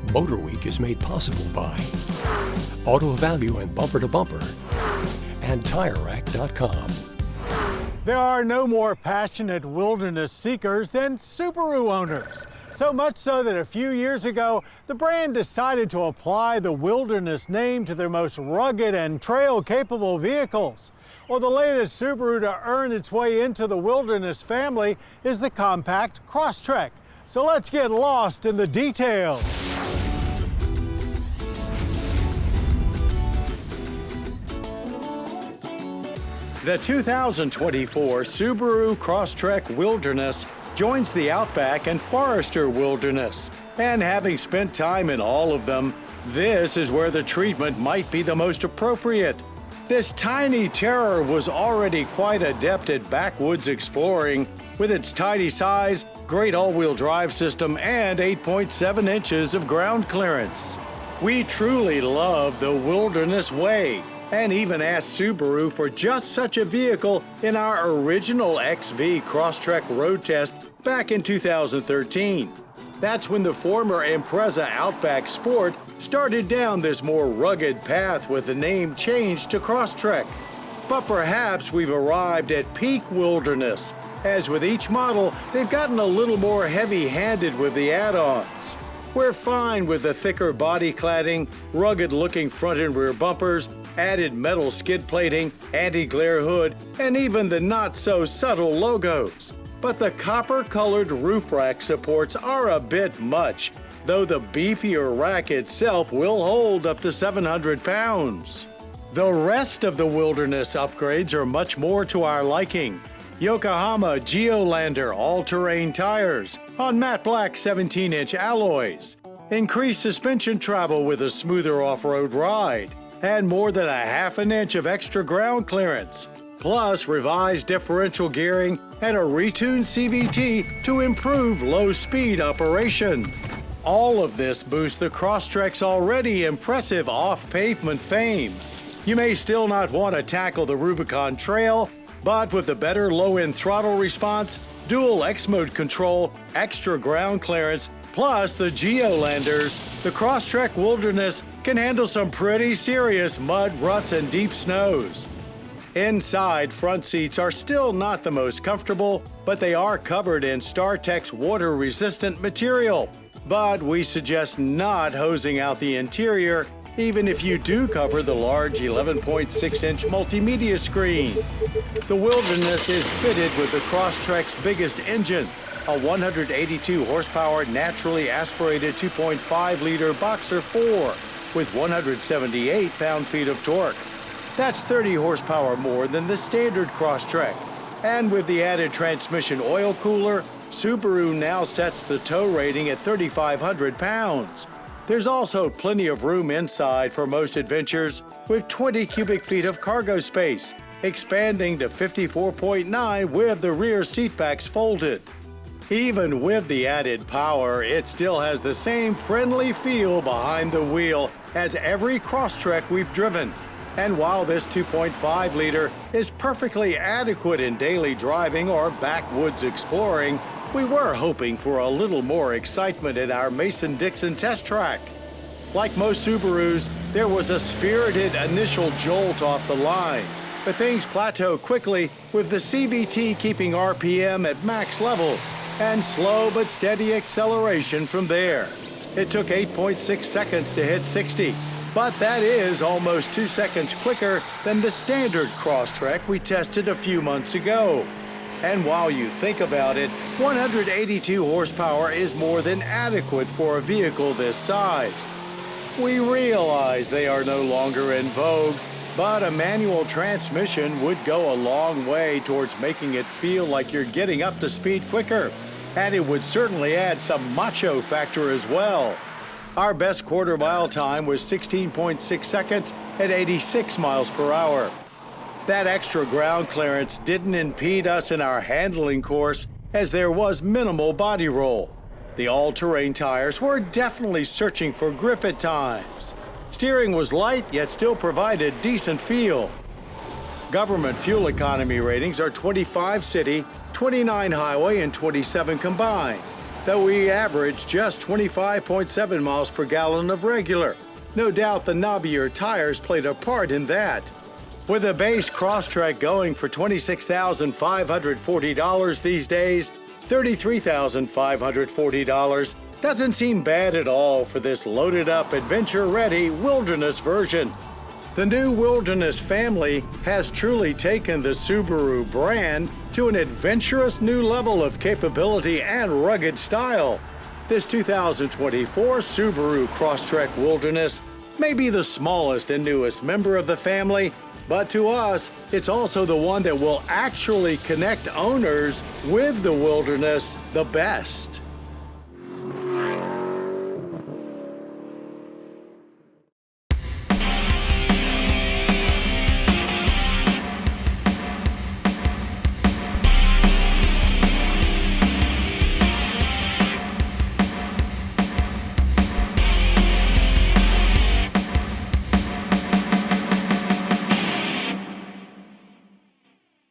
MotorWeek is made possible by Auto Value and Bumper to Bumper and TireRack.com. There are no more passionate wilderness seekers than Subaru owners. So much so that a few years ago, the brand decided to apply the wilderness name to their most rugged and trail-capable vehicles. Well, the latest Subaru to earn its way into the wilderness family is the compact Crosstrek. So let's get lost in the details. The 2024 Subaru Crosstrek Wilderness joins the Outback and Forester Wilderness. And having spent time in all of them, this is where the treatment might be the most appropriate. This tiny terror was already quite adept at backwoods exploring with its tidy size, great all-wheel drive system, and 8.7 inches of ground clearance. We truly love the Wilderness Way, and even asked Subaru for just such a vehicle in our original XV Crosstrek road test back in 2013. That's when the former Impreza Outback Sport started down this more rugged path with the name changed to Crosstrek. But perhaps we've arrived at peak wilderness, as with each model, they've gotten a little more heavy-handed with the add-ons. We're fine with the thicker body cladding, rugged-looking front and rear bumpers, added metal skid plating, anti-glare hood, and even the not-so-subtle logos. But the copper-colored roof rack supports are a bit much, though the beefier rack itself will hold up to 700 pounds. The rest of the Wilderness upgrades are much more to our liking. Yokohama Geolander all-terrain tires on matte black 17-inch alloys, increased suspension travel with a smoother off-road ride, and more than a half an inch of extra ground clearance, plus revised differential gearing and a retuned CVT to improve low-speed operation. All of this boosts the Crosstrek's already impressive off-pavement fame. You may still not want to tackle the Rubicon Trail, but with the better low-end throttle response, dual X-mode control, extra ground clearance, plus the Geolanders, the Crosstrek Wilderness can handle some pretty serious mud, ruts, and deep snows. Inside, front seats are still not the most comfortable, but they are covered in StarTech's water-resistant material. But we suggest not hosing out the interior, even if you do cover the large 11.6-inch multimedia screen. The Wilderness is fitted with the Crosstrek's biggest engine, a 182 horsepower naturally aspirated 2.5-liter Boxer 4 with 178 pound-feet of torque. That's 30 horsepower more than the standard Crosstrek. And with the added transmission oil cooler, Subaru now sets the tow rating at 3,500 pounds. There's also plenty of room inside for most adventures, with 20 cubic feet of cargo space, expanding to 54.9 with the rear seatbacks folded. Even with the added power, it still has the same friendly feel behind the wheel as every Crosstrek we've driven. And while this 2.5-liter is perfectly adequate in daily driving or backwoods exploring, we were hoping for a little more excitement at our Mason-Dixon test track. Like most Subarus, there was a spirited initial jolt off the line, but things plateau quickly with the CVT keeping RPM at max levels and slow but steady acceleration from there. It took 8.6 seconds to hit 60, but that is almost 2 seconds quicker than the standard Crosstrek we tested a few months ago. And while you think about it, 182 horsepower is more than adequate for a vehicle this size. We realize they are no longer in vogue, but a manual transmission would go a long way towards making it feel like you're getting up to speed quicker, and it would certainly add some macho factor as well. Our best quarter-mile time was 16.6 seconds at 86 miles per hour. That extra ground clearance didn't impede us in our handling course, as there was minimal body roll. The all-terrain tires were definitely searching for grip at times. Steering was light, yet still provided decent feel. Government fuel economy ratings are 25 city, 29 highway, and 27 combined. though we average just 25.7 miles per gallon of regular. No doubt the knobbier tires played a part in that. With a base Crosstrek going for $26,540 these days, $33,540 doesn't seem bad at all for this loaded-up, adventure-ready Wilderness version. The new Wilderness family has truly taken the Subaru brand to an adventurous new level of capability and rugged style. This 2024 Subaru Crosstrek Wilderness may be the smallest and newest member of the family, but to us, it's also the one that will actually connect owners with the Wilderness the best.